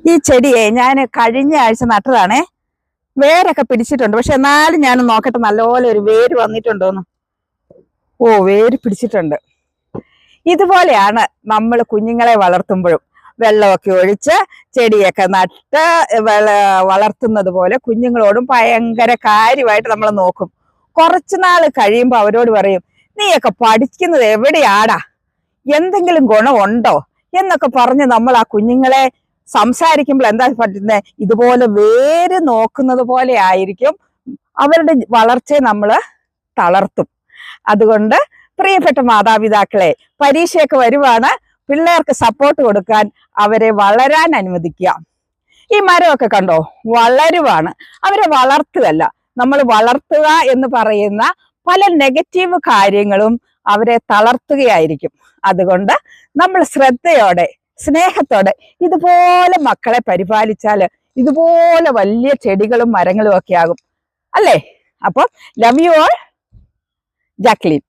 ഈ ചെടിയെ ഞാൻ കഴിഞ്ഞ ആഴ്ച നട്ടതാണേ. വേരൊക്കെ പിടിച്ചിട്ടുണ്ട്, പക്ഷെ എന്നാലും ഞാൻ നോക്കട്ടെ നല്ലപോലെ ഒരു വേര് വന്നിട്ടുണ്ടോന്ന്. ഓ, വേര് പിടിച്ചിട്ടുണ്ട്. ഇതുപോലെയാണ് നമ്മൾ കുഞ്ഞുങ്ങളെ വളർത്തുമ്പോഴും. വെള്ളമൊക്കെ ഒഴിച്ച് ചെടിയൊക്കെ നട്ട് വളർത്തുന്നത് പോലെ കുഞ്ഞുങ്ങളോടും ഭയങ്കര കാര്യമായിട്ട് നമ്മൾ നോക്കും. കുറച്ചുനാൾ കഴിയുമ്പോൾ അവരോട് പറയും, നീയൊക്കെ പഠിക്കുന്നത് എവിടെയാടാ, എന്തെങ്കിലും ഗുണമുണ്ടോ എന്നൊക്കെ പറഞ്ഞ് നമ്മൾ ആ കുഞ്ഞുങ്ങളെ സംസാരിക്കുമ്പോൾ എന്താ പറ്റുന്നത്, ഇതുപോലെ വേര് നോക്കുന്നത് പോലെ ആയിരിക്കും അവരുടെ വളർച്ചയെ നമ്മൾ തളർത്തും. അതുകൊണ്ട് പ്രിയപ്പെട്ട മാതാപിതാക്കളെ, പരീക്ഷയൊക്കെ വരുവാണ്, പിള്ളേർക്ക് സപ്പോർട്ട് കൊടുക്കാൻ അവരെ വളരാൻ അനുവദിക്കുക. ഈ മരമൊക്കെ കണ്ടോ, വളരുവാണ്, അവരെ വളർത്തുകയല്ല. നമ്മൾ വളർത്തുക എന്ന് പറയുന്ന പല നെഗറ്റീവ് കാര്യങ്ങളും അവരെ തളർത്തുകയായിരിക്കും. അതുകൊണ്ട് നമ്മൾ ശ്രദ്ധയോടെ സ്നേഹത്തോടെ ഇതുപോലെ മക്കളെ പരിപാലിച്ചാൽ ഇതുപോലെ വലിയ ചെടികളും മരങ്ങളും ഒക്കെ ആകും, അല്ലേ? അപ്പം ലവ് യു ഓൾ, ജാക്ലിൻ.